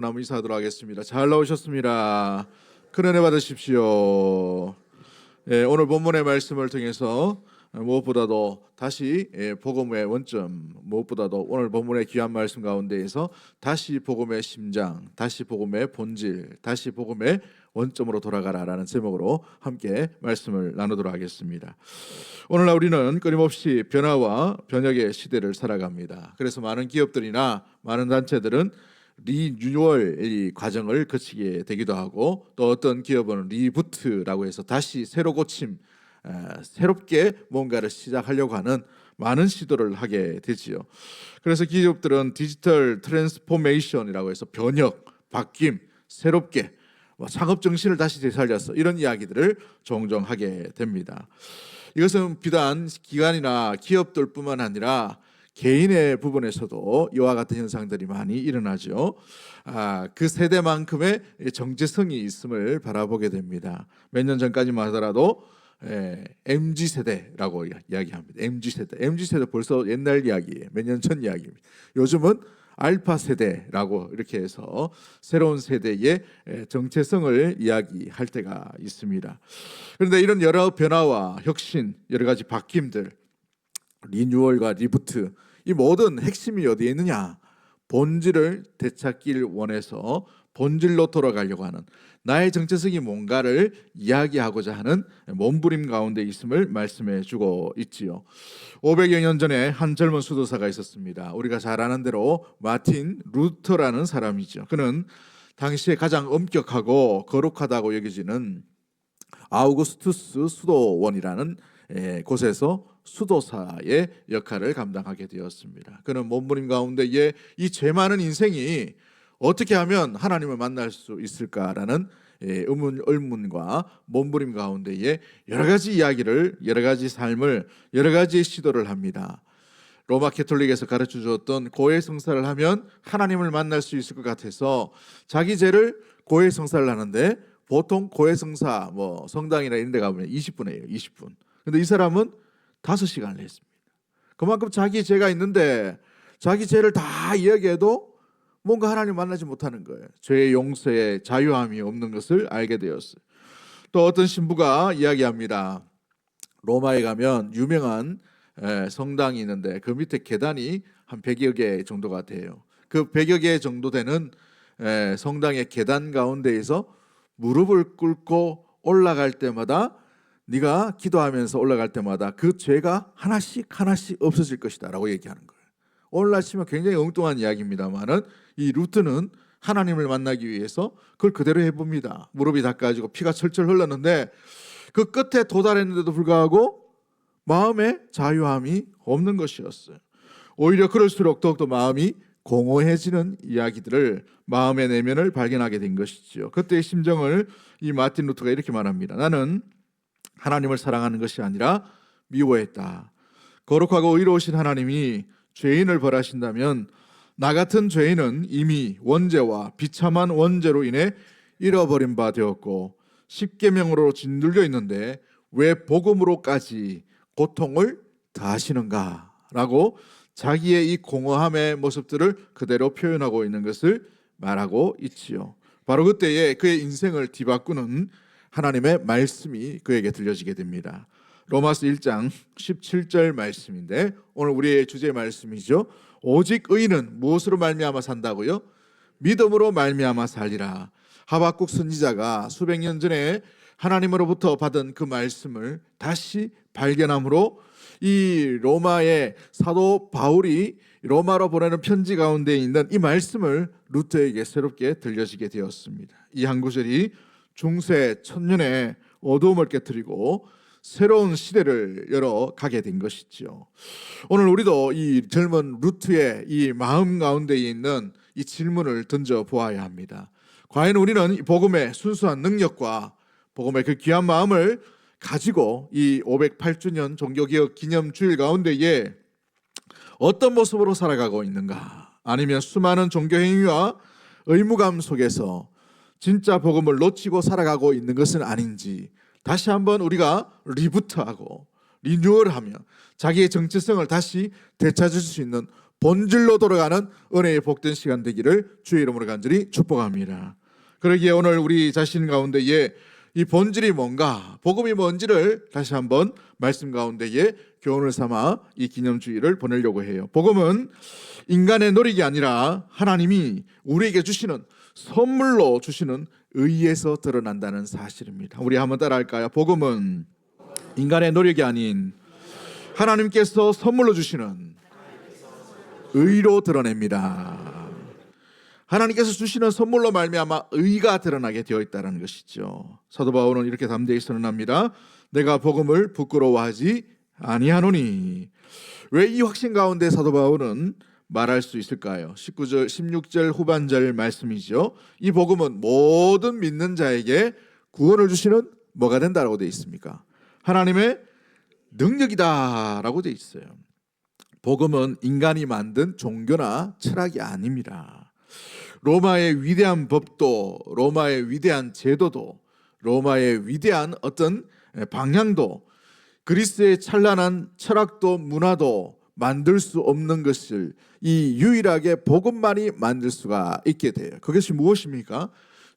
나무 인사하도록 하겠습니다. 잘 나오셨습니다. 큰 은혜 받으십시오. 오늘 본문의 말씀을 통해서 무엇보다도 다시 복음의 원점, 무엇보다도 오늘 본문의 귀한 말씀 가운데에서 다시 복음의 심장, 다시 복음의 본질, 다시 복음의 원점으로 돌아가라라는 제목으로 함께 말씀을 나누도록 하겠습니다. 오늘날 우리는 끊임없이 변화와 변혁의 시대를 살아갑니다. 그래서 많은 기업들이나 많은 단체들은 리뉴얼 이 과정을 거치게 되기도 하고, 또 어떤 기업은 리부트라고 해서 다시 새로 고침, 새롭게 뭔가를 시작하려고 하는 많은 시도를 하게 되지요. 그래서 기업들은 디지털 트랜스포메이션이라고 해서 변혁, 바뀜, 새롭게 창업 정신을 다시 되살려서 이런 이야기들을 종종 하게 됩니다. 이것은 비단 기관이나 기업들뿐만 아니라 개인의 부분에서도 이와 같은 현상들이 많이 일어나죠. 그 세대만큼의 정체성이 있음을 바라보게 됩니다. 몇 년 전까지만 하더라도 MZ 세대라고 이야기합니다. MZ 세대 벌써 옛날 이야기예요. 몇 년 전 이야기입니다. 요즘은 알파 세대라고 이렇게 해서 새로운 세대의 정체성을 이야기할 때가 있습니다. 그런데 이런 여러 변화와 혁신, 여러 가지 바뀜들, 리뉴얼과 리부트, 이 모든 핵심이 어디에 있느냐? 본질을 되찾길 원해서 본질로 돌아가려고 하는, 나의 정체성이 뭔가를 이야기하고자 하는 몸부림 가운데 있음을 말씀해 주고 있지요. 500여 년 전에 한 젊은 수도사가 있었습니다. 우리가 잘 아는 대로 마틴 루터라는 사람이죠. 그는 당시에 가장 엄격하고 거룩하다고 여겨지는 아우구스투스 수도원이라는 곳에서 수도사의 역할을 감당하게 되었습니다. 그는 몸부림 가운데에 이 죄 많은 인생이 어떻게 하면 하나님을 만날 수 있을까라는 의문과 몸부림 가운데에 여러 가지 이야기를, 여러 가지 삶을, 여러 가지 시도를 합니다. 로마 캐톨릭에서 가르쳐 주었던 고해성사를 하면 하나님을 만날 수 있을 것 같아서 자기 죄를 고해성사를 하는데, 보통 고해성사 성당이나 이런 데 가보면 20분 해요. 20분. 근데 이 사람은 5시간을 했습니다. 그만큼 자기 죄가 있는데 자기 죄를 다 이야기해도 뭔가 하나님 만나지 못하는 거예요. 죄의 용서에 자유함이 없는 것을 알게 되었어요. 또 어떤 신부가 이야기합니다. 로마에 가면 유명한 성당이 있는데 그 밑에 계단이 한 100여 개 정도가 돼요. 그 100여 개 정도 되는 성당의 계단 가운데에서 무릎을 꿇고 올라갈 때마다, 네가 기도하면서 올라갈 때마다 그 죄가 하나씩 없어질 것이다 라고 얘기하는 거예요. 오늘날 치면 굉장히 엉뚱한 이야기입니다만은, 이 루트는 하나님을 만나기 위해서 그걸 그대로 해봅니다. 무릎이 닦아지고 피가 철철 흘렀는데 그 끝에 도달했는데도 불구하고 마음에 자유함이 없는 것이었어요. 오히려 그럴수록 더욱더 마음이 공허해지는 이야기들을, 마음의 내면을 발견하게 된 것이죠. 그때의 심정을 이 마틴 루터가 이렇게 말합니다. 나는 하나님을 사랑하는 것이 아니라 미워했다. 거룩하고 의로우신 하나님이 죄인을 벌하신다면 나 같은 죄인은 이미 원죄와 비참한 원죄로 인해 잃어버린 바 되었고 십계명으로 짓눌려 있는데 왜 복음으로까지 고통을 다하시는가? 라고 자기의 이 공허함의 모습들을 그대로 표현하고 있는 것을 말하고 있지요. 바로 그때에 그의 인생을 뒤바꾸는 하나님의 말씀이 그에게 들려지게 됩니다. 로마서 1장 17절 말씀인데 오늘 우리의 주제 말씀이죠. 오직 의인은 무엇으로 말미암아 산다고요? 믿음으로 말미암아 살리라. 하박국 선지자가 수백 년 전에 하나님으로부터 받은 그 말씀을 다시 발견함으로 이 로마의 사도 바울이 로마로 보내는 편지 가운데 있는 이 말씀을 루터에게 새롭게 들려지게 되었습니다. 이 한 구절이 중세 천년의 어두움을 깨뜨리고 새로운 시대를 열어가게 된 것이지요. 오늘 우리도 이 젊은 루트의 이 마음 가운데 있는 이 질문을 던져 보아야 합니다. 과연 우리는 이 복음의 순수한 능력과 복음의 그 귀한 마음을 가지고 이 508주년 종교개혁 기념주일 가운데에 어떤 모습으로 살아가고 있는가? 아니면 수많은 종교행위와 의무감 속에서 진짜 복음을 놓치고 살아가고 있는 것은 아닌지 다시 한번 우리가 리부트하고 리뉴얼하며 자기의 정체성을 다시 되찾을 수 있는 본질로 돌아가는 은혜의 복된 시간 되기를 주의 이름으로 간절히 축복합니다. 그러기에 오늘 우리 자신 가운데에 이 본질이 뭔가, 복음이 뭔지를 다시 한번 말씀 가운데에 교훈을 삼아 이 기념주의를 보내려고 해요. 복음은 인간의 노력이 아니라 하나님이 우리에게 주시는, 선물로 주시는 의에서 드러난다는 사실입니다. 우리 한번 따라할까요? 복음은 인간의 노력이 아닌 하나님께서 선물로 주시는 의로 드러냅니다. 하나님께서 주시는 선물로 말미암아 의가 드러나게 되어 있다는 것이죠. 사도 바울은 이렇게 담대히 선언합니다. 내가 복음을 부끄러워하지 아니하노니. 왜 이 확신 가운데 사도 바울은 말할 수 있을까요? 19절, 16절 후반절 말씀이죠. 이 복음은 모든 믿는 자에게 구원을 주시는 뭐가 된다라고 되어 있습니까? 하나님의 능력이다라고 되어 있어요. 복음은 인간이 만든 종교나 철학이 아닙니다. 로마의 위대한 법도, 로마의 위대한 제도도, 로마의 위대한 어떤 방향도, 그리스의 찬란한 철학도 문화도 만들 수 없는 것을 이 유일하게 복음만이 만들 수가 있게 돼요. 그것이 무엇입니까?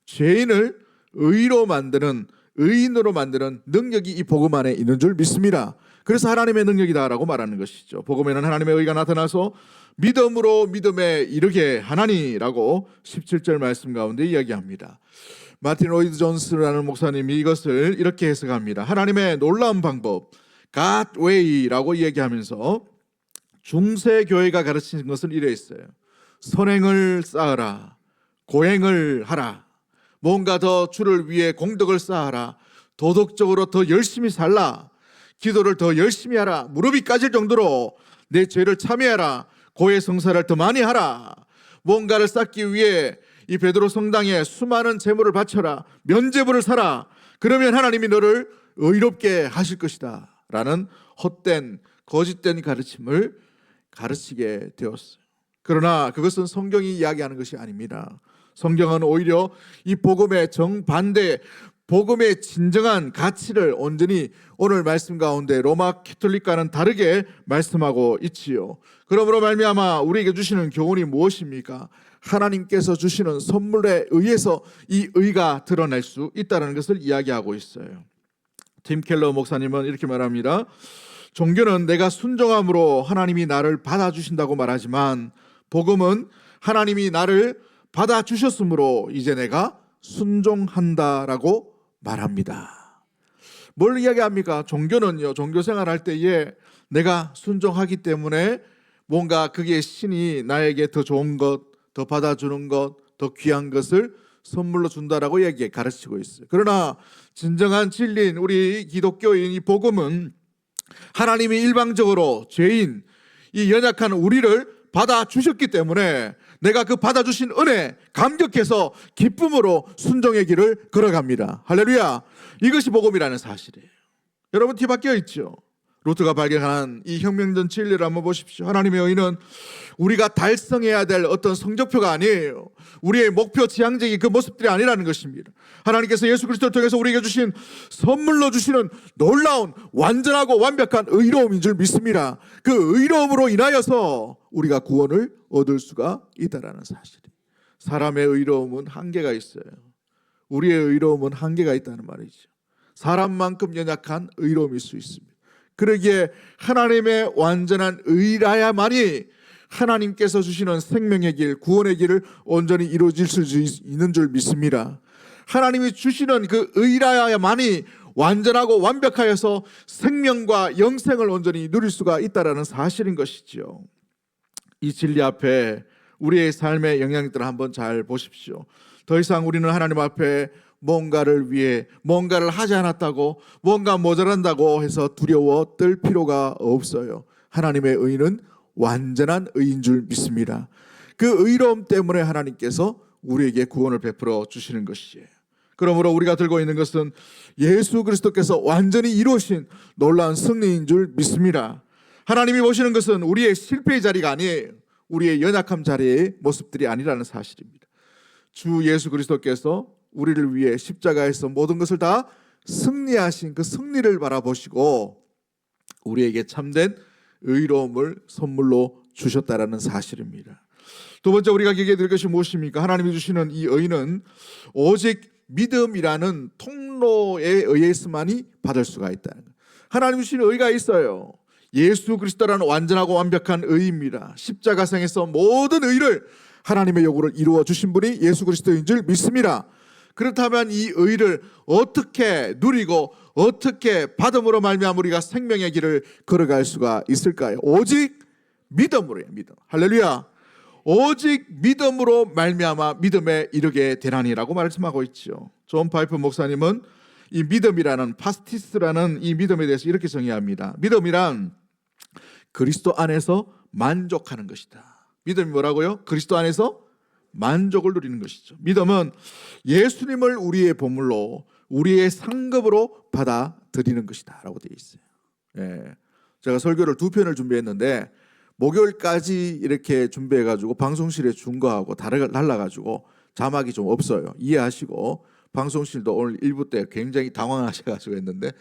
죄인을 의로 만드는, 의인으로 만드는 능력이 이 복음 안에 있는 줄 믿습니다. 그래서 하나님의 능력이다라고 말하는 것이죠. 복음에는 하나님의 의가 나타나서 믿음으로 믿음에 이르게 하나니라고 17절 말씀 가운데 이야기합니다. 마틴 로이드 존스라는 목사님이 이것을 이렇게 해석합니다. 하나님의 놀라운 방법, God way라고 이야기하면서 중세 교회가 가르치는 것은 이랬어요. 선행을 쌓으라, 고행을 하라, 뭔가 더 주를 위해 공덕을 쌓아라, 도덕적으로 더 열심히 살라, 기도를 더 열심히 하라, 무릎이 까질 정도로 내 죄를 참여하라, 고해 성사를 더 많이 하라, 뭔가를 쌓기 위해 이 베드로 성당에 수많은 제물을 바쳐라, 면제부를 사라, 그러면 하나님이 너를 의롭게 하실 것이다 라는 헛된 거짓된 가르침을 가르치게 되었어요. 그러나 그것은 성경이 이야기하는 것이 아닙니다. 성경은 오히려 이 복음의 정반대, 복음의 진정한 가치를 온전히 오늘 말씀 가운데 로마 캐톨릭과는 다르게 말씀하고 있지요. 그러므로 말미암아 우리에게 주시는 교훈이 무엇입니까? 하나님께서 주시는 선물에 의해서 이 의가 드러날 수 있다는 것을 이야기하고 있어요. 팀 켈러 목사님은 이렇게 말합니다. 종교는 내가 순종함으로 하나님이 나를 받아주신다고 말하지만 복음은 하나님이 나를 받아주셨으므로 이제 내가 순종한다라고 말합니다. 뭘 이야기합니까? 종교는요, 종교 생활할 때에 내가 순종하기 때문에 뭔가 그게 신이 나에게 더 좋은 것, 더 받아주는 것, 더 귀한 것을 선물로 준다라고 얘기해 가르치고 있어요. 그러나 진정한 진리인 우리 기독교인 이 복음은 하나님이 일방적으로 죄인, 이 연약한 우리를 받아주셨기 때문에 내가 그 받아주신 은혜 감격해서 기쁨으로 순종의 길을 걸어갑니다. 할렐루야. 이것이 복음이라는 사실이에요. 여러분 뒤바뀌어 있죠. 루트가 발견한 이 혁명전 진리를 한번 보십시오. 하나님의 의는 우리가 달성해야 될 어떤 성적표가 아니에요. 우리의 목표 지향적인 그 모습들이 아니라는 것입니다. 하나님께서 예수 그리스도를 통해서 우리에게 주신 선물로 주시는 놀라운 완전하고 완벽한 의로움인 줄 믿습니다. 그 의로움으로 인하여서 우리가 구원을 얻을 수가 있다는 사실이에요. 사람의 의로움은 한계가 있어요. 우리의 의로움은 한계가 있다는 말이죠. 사람만큼 연약한 의로움일 수 있습니다. 그러기에 하나님의 완전한 의라야만이 하나님께서 주시는 생명의 길, 구원의 길을 온전히 이루어질 수 있는 줄 믿습니다. 하나님이 주시는 그 의라야만이 완전하고 완벽하여서 생명과 영생을 온전히 누릴 수가 있다는 사실인 것이지요. 이 진리 앞에 우리의 삶의 영향들을 한번 잘 보십시오. 더 이상 우리는 하나님 앞에 뭔가를 위해 뭔가를 하지 않았다고, 뭔가 모자란다고 해서 두려워 떨 필요가 없어요. 하나님의 의는 완전한 의인 줄 믿습니다. 그 의로움 때문에 하나님께서 우리에게 구원을 베풀어 주시는 것이에요. 그러므로 우리가 들고 있는 것은 예수 그리스도께서 완전히 이루신 놀라운 승리인 줄 믿습니다. 하나님이 보시는 것은 우리의 실패의 자리가 아니에요. 우리의 연약함 자리의 모습들이 아니라는 사실입니다. 주 예수 그리스도께서 우리를 위해 십자가에서 모든 것을 다 승리하신 그 승리를 바라보시고 우리에게 참된 의로움을 선물로 주셨다라는 사실입니다. 두 번째 우리가 기억해야 될 것이 무엇입니까? 하나님이 주시는 이 의는 오직 믿음이라는 통로에 의해서만이 받을 수가 있다는 거예요. 하나님이 주시는 의가 있어요. 예수 그리스도라는 완전하고 완벽한 의입니다. 십자가상에서 모든 의를 하나님의 요구를 이루어 주신 분이 예수 그리스도인 줄 믿습니다. 그렇다면 이 의를 어떻게 누리고 어떻게 받음으로 말미암아 우리가 생명의 길을 걸어갈 수가 있을까요? 오직 믿음으로요. 믿음. 할렐루야. 오직 믿음으로 말미암아 믿음에 이르게 되나니라고 말씀하고 있죠. 존 파이프 목사님은 이 믿음이라는 파스티스라는 이 믿음에 대해서 이렇게 정의합니다. 믿음이란 그리스도 안에서 만족하는 것이다. 믿음이 뭐라고요? 그리스도 안에서 만족을 누리는 것이죠. 믿음은 예수님을 우리의 보물로 우리의 상급으로 받아들이는 것이다 라고 되어 있어요. 예. 제가 설교를 2편을 준비했는데 목요일까지 이렇게 준비해가지고 방송실에 준 거하고 달라가지고 자막이 좀 없어요. 이해하시고 방송실도 오늘 1부 때 굉장히 당황하셔가지고 했는데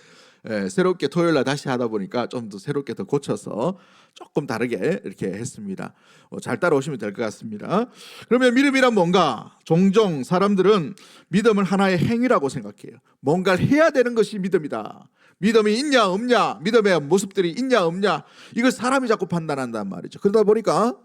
새롭게 토요일날 다시 하다 보니까 좀 더 새롭게 더 고쳐서 조금 다르게 이렇게 했습니다. 잘 따라오시면 될 것 같습니다. 그러면 믿음이란 뭔가? 종종 사람들은 믿음을 하나의 행위라고 생각해요. 뭔가를 해야 되는 것이 믿음이다. 믿음이 있냐 없냐, 믿음의 모습들이 있냐 없냐, 이걸 사람이 자꾸 판단한단 말이죠. 그러다 보니까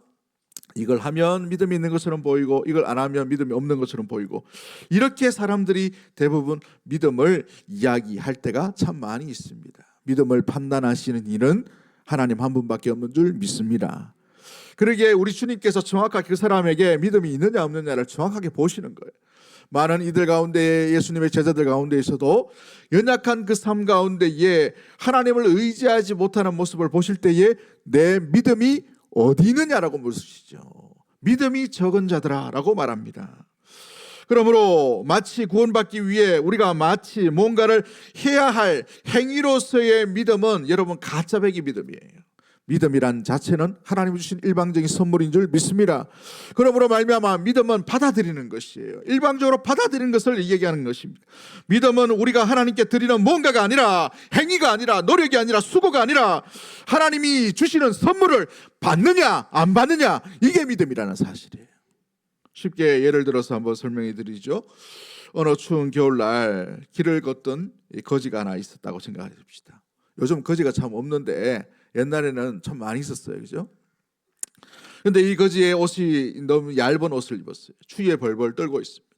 이걸 하면 믿음이 있는 것처럼 보이고 이걸 안 하면 믿음이 없는 것처럼 보이고, 이렇게 사람들이 대부분 믿음을 이야기할 때가 참 많이 있습니다. 믿음을 판단하시는 이는 하나님 한 분밖에 없는 줄 믿습니다. 그러기에 우리 주님께서 정확하게 그 사람에게 믿음이 있느냐 없느냐를 정확하게 보시는 거예요. 많은 이들 가운데, 예수님의 제자들 가운데에서도 연약한 그 삶 가운데에 하나님을 의지하지 못하는 모습을 보실 때에 내 믿음이 어디 있느냐라고 물으시죠. 믿음이 적은 자들아 라고 말합니다. 그러므로 마치 구원받기 위해 우리가 마치 뭔가를 해야 할 행위로서의 믿음은 여러분 가짜배기 믿음이에요. 믿음이란 자체는 하나님이 주신 일방적인 선물인 줄 믿습니다. 그러므로 말미암아 믿음은 받아들이는 것이에요. 일방적으로 받아들이는 것을 얘기하는 것입니다. 믿음은 우리가 하나님께 드리는 뭔가가 아니라, 행위가 아니라, 노력이 아니라, 수고가 아니라 하나님이 주시는 선물을 받느냐 안 받느냐, 이게 믿음이라는 사실이에요. 쉽게 예를 들어서 한번 설명해 드리죠. 어느 추운 겨울날 길을 걷던 거지가 하나 있었다고 생각해 봅시다. 요즘 거지가 참 없는데 옛날에는 참 많이 있었어요. 그죠? 근데 이 거지의 옷이 너무 얇은 옷을 입었어요. 추위에 벌벌 떨고 있습니다.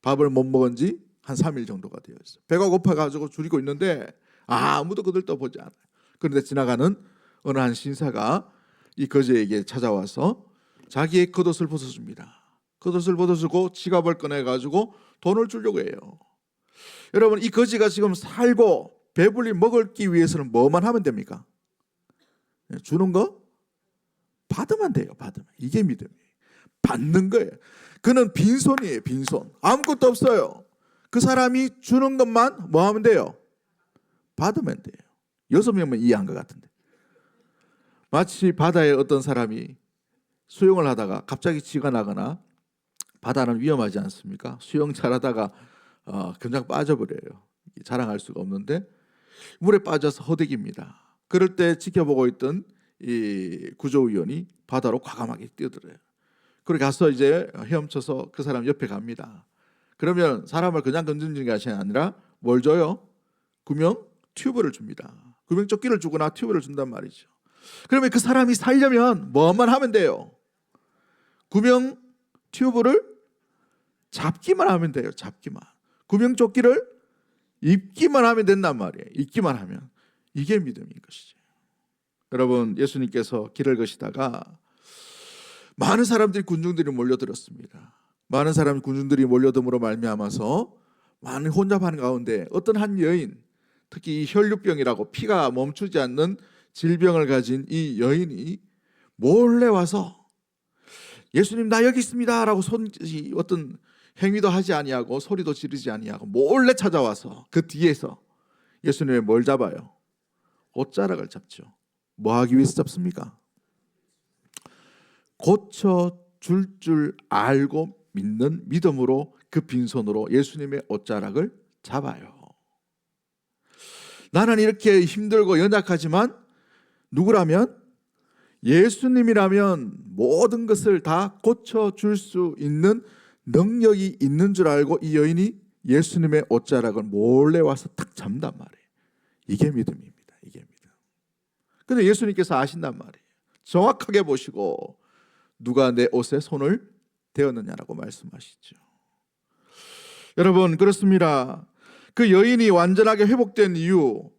밥을 못 먹은 지 한 3일 정도가 되어 있어요. 배가 고파가지고 줄이고 있는데 아무도 그들 떠보지 않아요. 그런데 지나가는 어느 한 신사가 이 거지에게 찾아와서 자기의 겉옷을 벗어줍니다. 겉옷을 벗어주고 지갑을 꺼내가지고 돈을 주려고 해요. 여러분, 이 거지가 지금 살고 배불리 먹기 위해서는 뭐만 하면 됩니까? 주는 거 받으면 돼요. 받으면. 이게 믿음이에요. 받는 거예요. 그는 빈손이에요. 빈손. 아무것도 없어요. 그 사람이 주는 것만 뭐 하면 돼요? 받으면 돼요. 6명만 이해한 것 같은데. 마치 바다에 어떤 사람이 수영을 하다가 갑자기 지가 나거나, 바다는 위험하지 않습니까? 수영 잘하다가 그냥 빠져버려요. 자랑할 수가 없는데 물에 빠져서 허덕입니다. 그럴 때 지켜보고 있던 이 구조위원이 바다로 과감하게 뛰어들어요. 그렇게 가서 이제 헤엄쳐서 그 사람 옆에 갑니다. 그러면 사람을 그냥 건드리는 것이 아니라 뭘 줘요? 구명 튜브를 줍니다. 구명조끼를 주거나 튜브를 준단 말이죠. 그러면 그 사람이 살려면 뭐만 하면 돼요? 구명 튜브를 잡기만 하면 돼요. 잡기만. 구명조끼를 입기만 하면 된단 말이에요. 입기만 하면. 이게 믿음인 것이죠. 여러분, 예수님께서 길을 가시다가 많은 사람들이, 군중들이 몰려들었습니다. 많은 사람이, 군중들이 몰려듦으로 말미암아서 많은 혼잡한 가운데 어떤 한 여인, 특히 이 혈류병이라고 피가 멈추지 않는 질병을 가진 이 여인이 몰래 와서 예수님 나 여기 있습니다 라고 어떤 행위도 하지 아니하고 소리도 지르지 아니하고 몰래 찾아와서 그 뒤에서 예수님의 뭘 잡아요? 옷자락을 잡죠. 뭐 하기 위해서 잡습니까? 고쳐줄 줄 알고 믿는 믿음으로 그 빈손으로 예수님의 옷자락을 잡아요. 나는 이렇게 힘들고 연약하지만 누구라면 예수님이라면 모든 것을 다 고쳐줄 수 있는 능력이 있는 줄 알고 이 여인이 예수님의 옷자락을 몰래 와서 딱 잡는단 말이에요. 이게 믿음입니다. 이게 믿음. 근데 예수님께서 아신단 말이에요. 정확하게 보시고 누가 내 옷에 손을 대었느냐라고 말씀하시죠. 여러분, 그렇습니다. 그 여인이 완전하게 회복된 이유,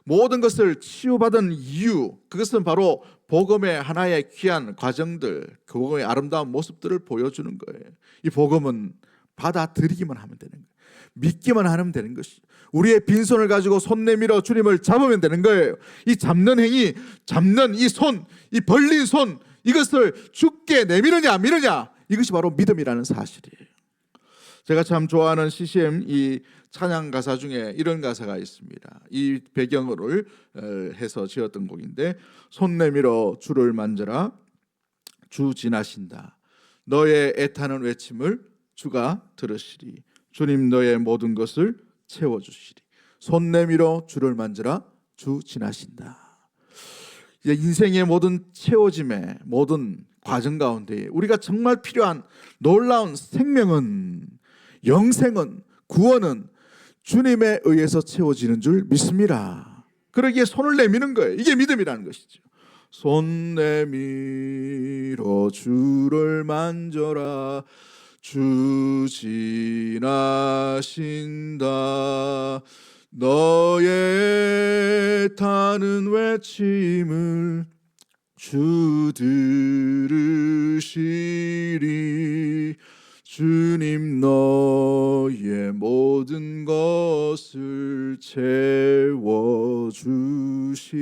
모든 것을 치유받은 이유, 그것은 바로 복음의 하나의 귀한 과정들, 그 복음의 아름다운 모습들을 보여주는 거예요. 이 복음은 받아들이기만 하면 되는 거예요. 믿기만 하면 되는 것이. 우리의 빈손을 가지고 손 내밀어 주님을 잡으면 되는 거예요. 이 잡는 행위, 잡는 이 손, 이 벌린 손, 이것을 주께 내밀으냐 미느냐, 이것이 바로 믿음이라는 사실이에요. 제가 참 좋아하는 CCM 이 찬양 가사 중에 이런 가사가 있습니다. 이 배경을 해서 지었던 곡인데, 손 내밀어 주를 만져라, 주 지나신다. 너의 애타는 외침을 주가 들으시리. 주님 너의 모든 것을 채워주시리. 손 내밀어 주를 만져라, 주 지나신다. 이제 인생의 모든 채워짐의 모든 과정 가운데 우리가 정말 필요한 놀라운 생명은, 영생은, 구원은 주님에 의해서 채워지는 줄 믿습니다. 그러기에 손을 내미는 거예요. 이게 믿음이라는 것이죠. 손 내밀어 주를 만져라, 주 지나신다. 너의 타는 외침을 주 들으시리. 주님 너의 모든 것을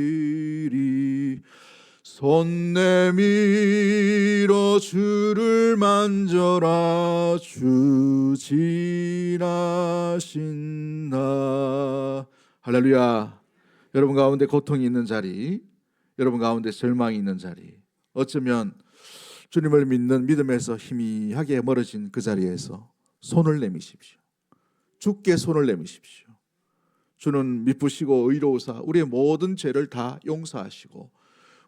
채워주시리. 손 내밀어 주를 만져라, 주 지나신다. 할렐루야. 여러분 가운데 고통이 있는 자리, 여러분 가운데 절망이 있는 자리, 어쩌면 주님을 믿는 믿음에서 희미하게 멀어진 그 자리에서 손을 내미십시오. 주께 손을 내미십시오. 주는 미쁘시고 의로우사 우리의 모든 죄를 다 용서하시고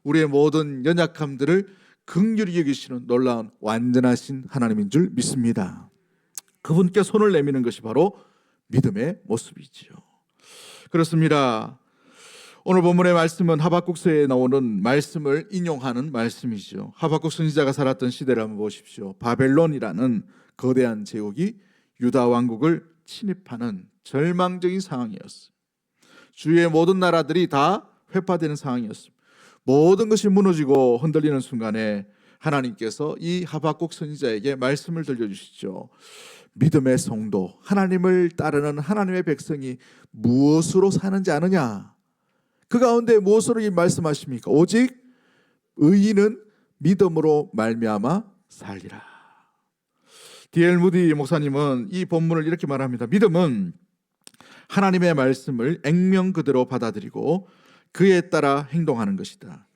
우리의 모든 연약함들을 긍휼히 여기시는 놀라운 완전하신 하나님인 줄 믿습니다. 그분께 손을 내미는 것이 바로 믿음의 모습이지요. 그렇습니다. 오늘 본문의 말씀은 하박국서에 나오는 말씀을 인용하는 말씀이죠. 하박국 선지자가 살았던 시대를 한번 보십시오. 바벨론이라는 거대한 제국이 유다 왕국을 침입하는 절망적인 상황이었어요. 주위의 모든 나라들이 다 회파되는 상황이었습니다. 모든 것이 무너지고 흔들리는 순간에 하나님께서 이 하박국 선지자에게 말씀을 들려주시죠. 믿음의 성도, 하나님을 따르는 하나님의 백성이 무엇으로 사는지 아느냐? 그 가운데 무엇으로 말씀하십니까? 오직 의인은 믿음으로 말미암아 살리라. D.L. 무디 목사님은 이 본문을 이렇게 말합니다. 믿음은 하나님의 말씀을 액면 그대로 받아들이고 그에 따라 행동하는 것이다.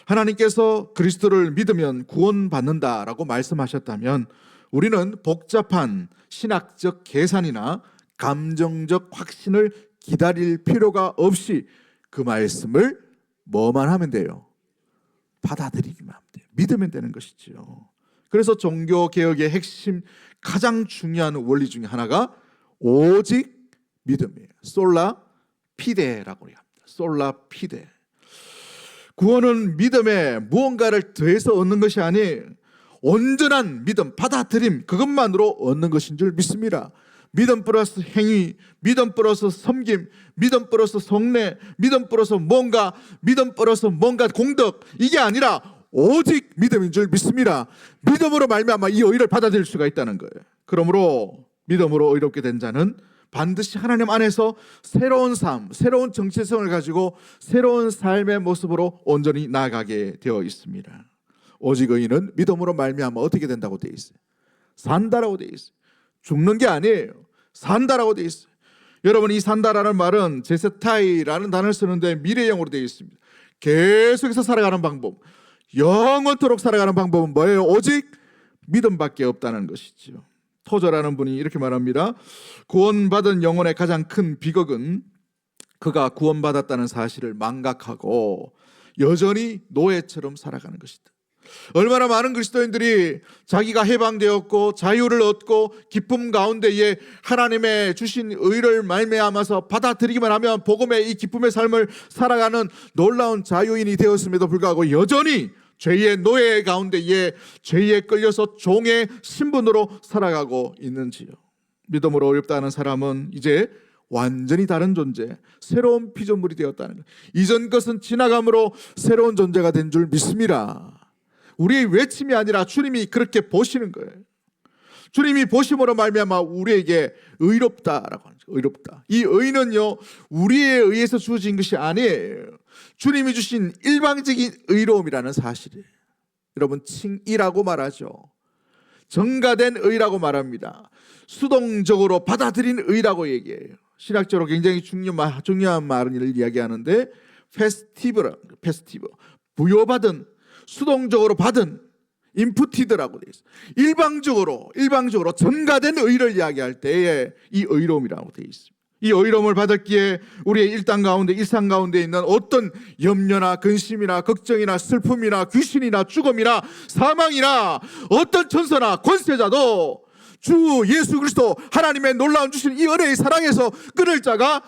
하나님께서 그리스도를 믿으면 구원받는다라고 말씀하셨다면 우리는 복잡한 신학적 계산이나 감정적 확신을 기다릴 필요가 없이 그 말씀을 뭐만 하면 돼요? 받아들이기만 하면 돼요. 믿으면 되는 것이지요. 그래서 종교개혁의 핵심 가장 중요한 원리 중에 하나가 오직 믿음이에요. 솔라 피데라고 합니다. 솔라 피데. 구원은 믿음에 무언가를 더해서 얻는 것이 아닌 온전한 믿음, 받아들임, 그것만으로 얻는 것인 줄 믿습니다. 믿음 플러스 행위, 믿음 플러스 섬김, 믿음 플러스 성례, 믿음 플러스 뭔가, 믿음 플러스 뭔가 공덕, 이게 아니라 오직 믿음인 줄 믿습니다. 믿음으로 말미암아 이 의를 받아들일 수가 있다는 거예요. 그러므로 믿음으로 의롭게 된 자는 반드시 하나님 안에서 새로운 삶, 새로운 정체성을 가지고 새로운 삶의 모습으로 온전히 나아가게 되어 있습니다. 오직 의인은 믿음으로 말미암아 어떻게 된다고 되어 있어요? 산다라고 되어 있어요. 죽는 게 아니에요. 산다라고 되어 있어요. 여러분, 이 산다라는 말은 제세타이라는 단어를 쓰는데 미래형으로 되어 있습니다. 계속해서 살아가는 방법, 영원토록 살아가는 방법은 뭐예요? 오직 믿음밖에 없다는 것이죠. 토저라는 분이 이렇게 말합니다. 구원받은 영혼의 가장 큰 비극은 그가 구원받았다는 사실을 망각하고 여전히 노예처럼 살아가는 것이다. 얼마나 많은 그리스도인들이 자기가 해방되었고 자유를 얻고 기쁨 가운데에 하나님의 주신 의를 말미암아서 받아들이기만 하면 복음의 이 기쁨의 삶을 살아가는 놀라운 자유인이 되었음에도 불구하고 여전히 죄의 노예 가운데에 죄에 끌려서 종의 신분으로 살아가고 있는지요. 믿음으로 어렵다는 사람은 이제 완전히 다른 존재, 새로운 피조물이 되었다는 것. 이전 것은 지나감으로 새로운 존재가 된 줄 믿습니다. 우리의 외침이 아니라 주님이 그렇게 보시는 거예요. 주님이 보심으로 말미암아 우리에게 의롭다라고 하는 거죠. 의롭다. 이 의는요, 우리에 의해서 주어진 것이 아니에요. 주님이 주신 일방적인 의로움이라는 사실이에요. 여러분, 칭의라고 말하죠. 정가된 의라고 말합니다. 수동적으로 받아들인 의라고 얘기해요. 신학적으로 굉장히 중요한 말을 이야기하는데 페스티브, 부여받은, 수동적으로 받은, 인푸티드라고 되어 있어요. 일방적으로 전가된 의를 이야기할 때에 이 의로움이라고 되어 있습니다. 이 의로움을 받았기에 우리의 일상 가운데 있는 어떤 염려나 근심이나 걱정이나 슬픔이나 귀신이나 죽음이나 사망이나 어떤 천사나 권세자도 주 예수 그리스도 하나님의 놀라운 주신 이 은혜의 사랑에서 끊을 자가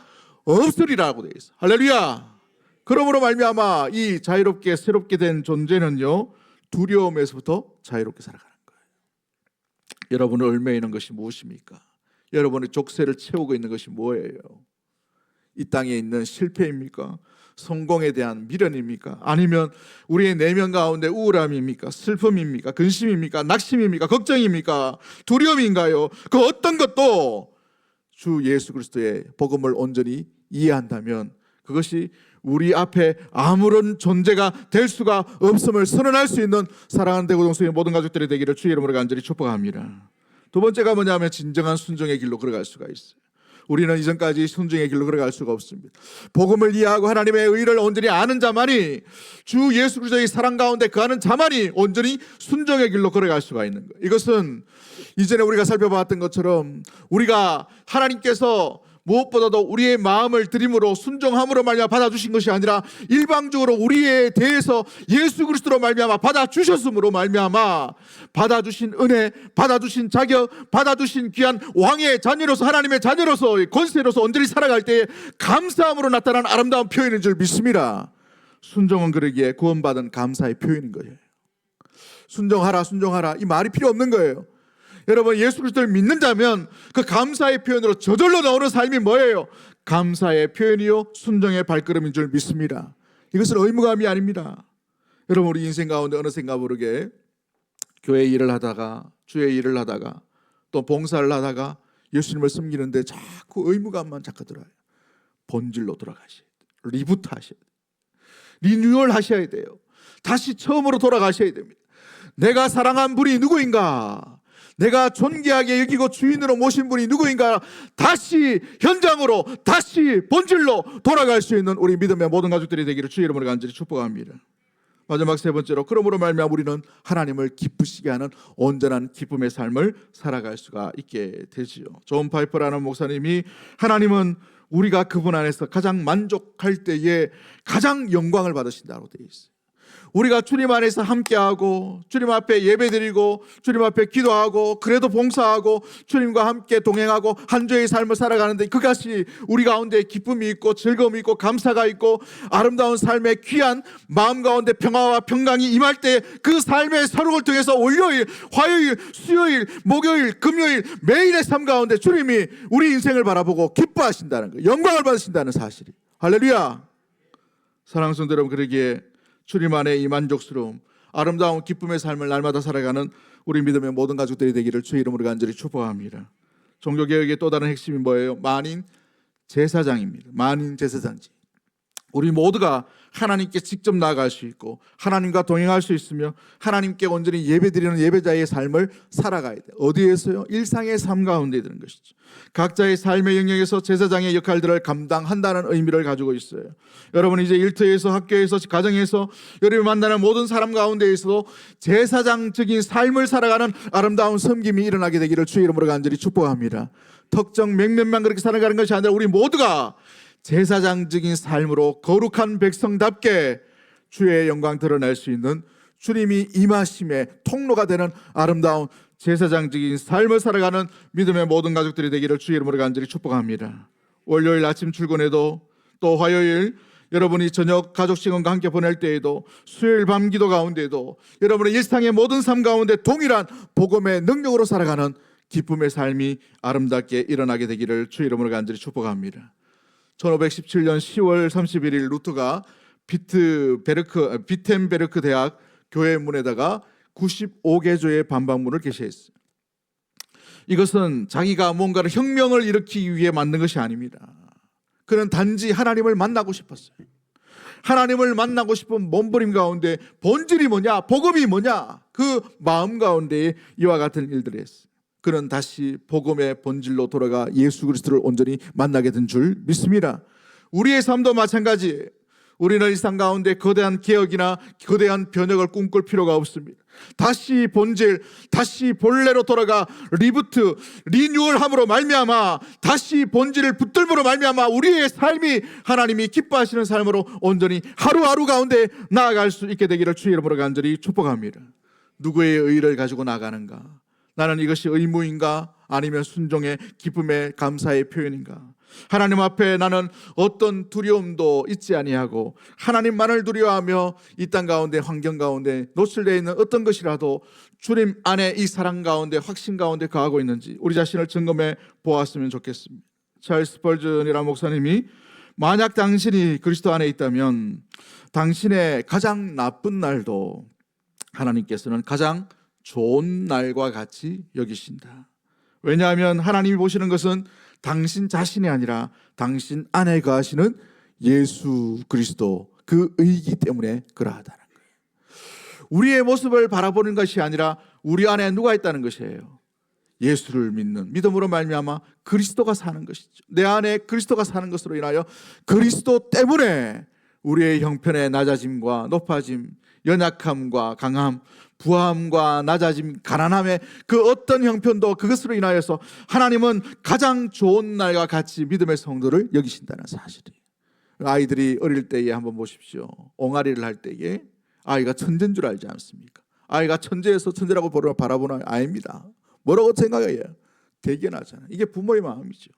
없으리라고 되어 있어요. 할렐루야. 그러므로 말미암아 이 자유롭게 새롭게 된 존재는요, 두려움에서부터 자유롭게 살아가는 거예요. 여러분을 얽매이는 있는 것이 무엇입니까? 여러분의 족쇄를 채우고 있는 것이 뭐예요? 이 땅에 있는 실패입니까? 성공에 대한 미련입니까? 아니면 우리의 내면 가운데 우울함입니까? 슬픔입니까? 근심입니까? 낙심입니까? 걱정입니까? 두려움인가요? 그 어떤 것도 주 예수 그리스도의 복음을 온전히 이해한다면 그것이 우리 앞에 아무런 존재가 될 수가 없음을 선언할 수 있는 사랑하는 대구동성의 모든 가족들이 되기를 주의 이름으로 간절히 축복합니다. 두 번째가 뭐냐면 진정한 순종의 길로 걸어갈 수가 있어요. 우리는 이전까지 순종의 길로 걸어갈 수가 없습니다. 복음을 이해하고 하나님의 의를 온전히 아는 자만이, 주 예수 그리스도의 사랑 가운데 거하는 자만이 온전히 순종의 길로 걸어갈 수가 있는 거예요. 이것은 이전에 우리가 살펴봤던 것처럼 우리가 하나님께서 무엇보다도 우리의 마음을 드림으로 순종함으로 말미암아 받아주신 것이 아니라 일방적으로 우리에 대해서 예수 그리스도로 말미암아 받아주셨음으로 말미암아 받아주신 은혜, 받아주신 자격, 받아주신 귀한 왕의 자녀로서, 하나님의 자녀로서, 권세로서 온전히 살아갈 때에 감사함으로 나타난 아름다운 표현인 줄 믿습니다. 순종은 그러기에 구원받은 감사의 표현인 거예요. 순종하라 이 말이 필요 없는 거예요. 여러분, 예수 그리스도를 믿는 자면 그 감사의 표현으로 저절로 나오는 삶이 뭐예요? 감사의 표현이요, 순종의 발걸음인 줄 믿습니다. 이것은 의무감이 아닙니다. 여러분, 우리 인생 가운데 어느샌가 모르게 교회 일을 하다가, 주의 일을 하다가, 또 봉사를 하다가 예수님을 섬기는데 자꾸 의무감만 자꾸 들어요. 본질로 돌아가셔야 돼요. 리부트 하셔야 돼요. 리뉴얼 하셔야 돼요. 다시 처음으로 돌아가셔야 됩니다. 내가 사랑한 분이 누구인가? 내가 존귀하게 여기고 주인으로 모신 분이 누구인가? 다시 현장으로, 다시 본질로 돌아갈 수 있는 우리 믿음의 모든 가족들이 되기를 주의 이름으로 간절히 축복합니다. 마지막 세 번째로, 그러므로 말미암아 우리는 하나님을 기쁘시게 하는 온전한 기쁨의 삶을 살아갈 수가 있게 되지요. 존 파이퍼라는 목사님이 하나님은 우리가 그분 안에서 가장 만족할 때에 가장 영광을 받으신다고 되어 있어요. 우리가 주님 안에서 함께하고 주님 앞에 예배드리고 주님 앞에 기도하고 그래도 봉사하고 주님과 함께 동행하고 한 주의 삶을 살아가는데 그것이 우리 가운데 기쁨이 있고 즐거움이 있고 감사가 있고 아름다운 삶의 귀한 마음 가운데 평화와 평강이 임할 때 그 삶의 서록을 통해서 월요일, 화요일, 수요일, 목요일, 금요일 매일의 삶 가운데 주님이 우리 인생을 바라보고 기뻐하신다는 거예요. 영광을 받으신다는 사실이. 할렐루야. 사랑하는 성도 여러분, 그러기에 주님 안에 이 만족스러움, 아름다운 기쁨의 삶을 날마다 살아가는 우리 믿음의 모든 가족들이 되기를 주의 이름으로 간절히 축복합니다. 종교개혁의 또 다른 핵심이 뭐예요? 만인 제사장입니다. 만인 제사장지. 우리 모두가 하나님께 직접 나아갈 수 있고 하나님과 동행할 수 있으며 하나님께 온전히 예배드리는 예배자의 삶을 살아가야 돼요. 어디에서요? 일상의 삶 가운데 드는 것이죠. 각자의 삶의 영역에서 제사장의 역할들을 감당한다는 의미를 가지고 있어요. 여러분, 이제 일터에서, 학교에서, 가정에서 여러분이 만나는 모든 사람 가운데에서도 제사장적인 삶을 살아가는 아름다운 섬김이 일어나게 되기를 주의 이름으로 간절히 축복합니다. 특정 몇몇만 그렇게 살아가는 것이 아니라 우리 모두가 제사장적인 삶으로 거룩한 백성답게 주의 영광 드러낼 수 있는 주님이 임하심의 통로가 되는 아름다운 제사장적인 삶을 살아가는 믿음의 모든 가족들이 되기를 주의 이름으로 간절히 축복합니다. 월요일 아침 출근에도, 또 화요일 여러분이 저녁 가족 시간과 함께 보낼 때에도, 수요일 밤 기도 가운데에도 여러분의 일상의 모든 삶 가운데 동일한 복음의 능력으로 살아가는 기쁨의 삶이 아름답게 일어나게 되기를 주의 이름으로 간절히 축복합니다. 1517년 10월 31일 루터가 비텐베르크 대학 교회 문에다가 95개조의 반박문을 게시했어요. 이것은 자기가 뭔가를 혁명을 일으키기 위해 만든 것이 아닙니다. 그는 단지 하나님을 만나고 싶었어요. 하나님을 만나고 싶은 몸부림 가운데 본질이 뭐냐, 복음이 뭐냐, 그 마음 가운데 이와 같은 일들을 했어요. 그는 다시 복음의 본질로 돌아가 예수 그리스도를 온전히 만나게 된 줄 믿습니다. 우리의 삶도 마찬가지예요. 우리는 일상 가운데 거대한 개혁이나 거대한 변혁을 꿈꿀 필요가 없습니다. 다시 본질, 다시 본래로 돌아가 리부트, 리뉴얼함으로 말미암아 다시 본질을 붙들므로 말미암아 우리의 삶이 하나님이 기뻐하시는 삶으로 온전히 하루하루 가운데 나아갈 수 있게 되기를 주의 이름으로 간절히 축복합니다. 누구의 의의를 가지고 나가는가? 나는 이것이 의무인가? 아니면 순종의 기쁨의 감사의 표현인가? 하나님 앞에 나는 어떤 두려움도 있지 아니하고 하나님만을 두려워하며 이 땅 가운데 환경 가운데 노출되어 있는 어떤 것이라도 주님 안에 이 사랑 가운데 확신 가운데 거하고 있는지 우리 자신을 점검해 보았으면 좋겠습니다. 찰스 스펄전이라는 목사님이 만약 당신이 그리스도 안에 있다면 당신의 가장 나쁜 날도 하나님께서는 가장 좋은 날과 같이 여기신다. 왜냐하면 하나님이 보시는 것은 당신 자신이 아니라 당신 안에 거하시는 예수 그리스도 그 의이기 때문에 그러하다는 거예요. 우리의 모습을 바라보는 것이 아니라 우리 안에 누가 있다는 것이에요. 예수를 믿는 믿음으로 말미암아 그리스도가 사는 것이죠. 내 안에 그리스도가 사는 것으로 인하여 그리스도 때문에 우리의 형편의 낮아짐과 높아짐, 연약함과 강함, 부함과 낮아짐, 가난함의 그 어떤 형편도 그것으로 인하여서 하나님은 가장 좋은 날과 같이 믿음의 성도를 여기신다는 사실이에요. 아이들이 어릴 때에 한번 보십시오. 옹알이를 할 때에 아이가 천재인 줄 알지 않습니까? 아이가 천재에서 천재라고 바라보는 아이입니다. 뭐라고 생각해요? 대견하잖아요. 이게 부모의 마음이죠.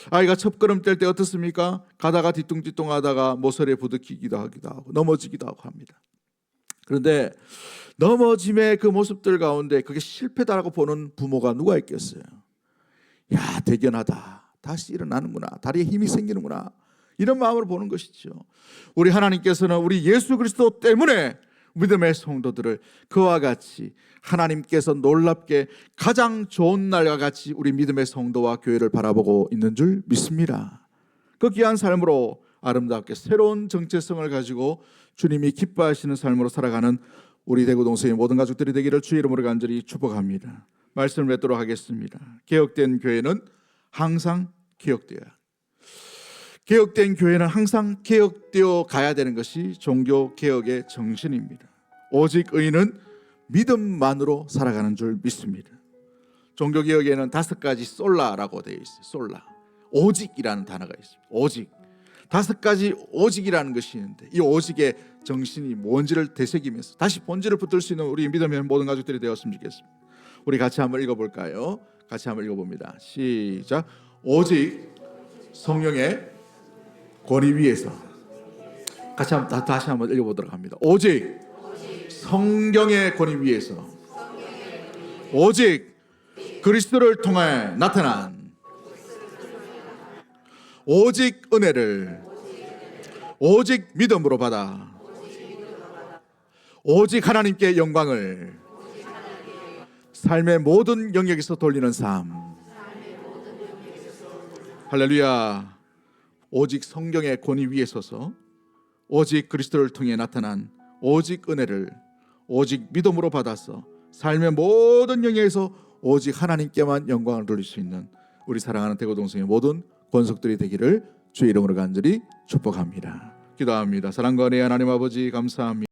아이가 첫걸음 뗄 때 어떻습니까? 가다가 뒤뚱뒤뚱 하다가 모서리에 부딪히기도 하기도 하고 넘어지기도 하고 합니다. 그런데 넘어짐의 그 모습들 가운데 그게 실패다라고 보는 부모가 누가 있겠어요? 야, 대견하다. 다시 일어나는구나. 다리에 힘이 생기는구나. 이런 마음으로 보는 것이죠. 우리 하나님께서는 우리 예수 그리스도 때문에 믿음의 성도들을 그와 같이 하나님께서 놀랍게 가장 좋은 날과 같이 우리 믿음의 성도와 교회를 바라보고 있는 줄 믿습니다. 그 귀한 삶으로 아름답게 새로운 정체성을 가지고 주님이 기뻐하시는 삶으로 살아가는 우리 대구동성의 모든 가족들이 되기를 주의 이름으로 간절히 축복합니다. 말씀을 맺도록 하겠습니다. 개혁된 교회는 항상 개혁되어야 합니다. 개혁된 교회는 항상 개혁되어 가야 되는 것이 종교개혁의 정신입니다. 오직 의인은 믿음만으로 살아가는 줄 믿습니다. 종교개혁에는 5가지 솔라라고 되어 있어요. 솔라, 오직이라는 단어가 있습니다. 오직, 5가지 오직이라는 것이 있는데 이 오직의 정신이 뭔지를 되새기면서 다시 본질을 붙들 수 있는 우리 믿음의 모든 가족들이 되었으면 좋겠습니다. 우리 같이 한번 읽어볼까요? 같이 한번 읽어봅니다. 시작. 오직 성령의 권위 위에서. 같이 한번 다시 한번 읽어보도록 합니다. 오직 성경의 권위 위에서, 오직 그리스도를 통해 나타난 오직 은혜를 오직 믿음으로 받아 오직 하나님께 영광을 삶의 모든 영역에서 돌리는 삶. 할렐루야. 오직 성경의 권위 위에 서서 오직 그리스도를 통해 나타난 오직 은혜를 오직 믿음으로 받아서 삶의 모든 영역에서 오직 하나님께만 영광을 돌릴 수 있는 우리 사랑하는 대구동성의 모든 권속들이 되기를 주의 이름으로 간절히 축복합니다. 기도합니다. 사랑과 은혜의 하나님 아버지 감사합니다.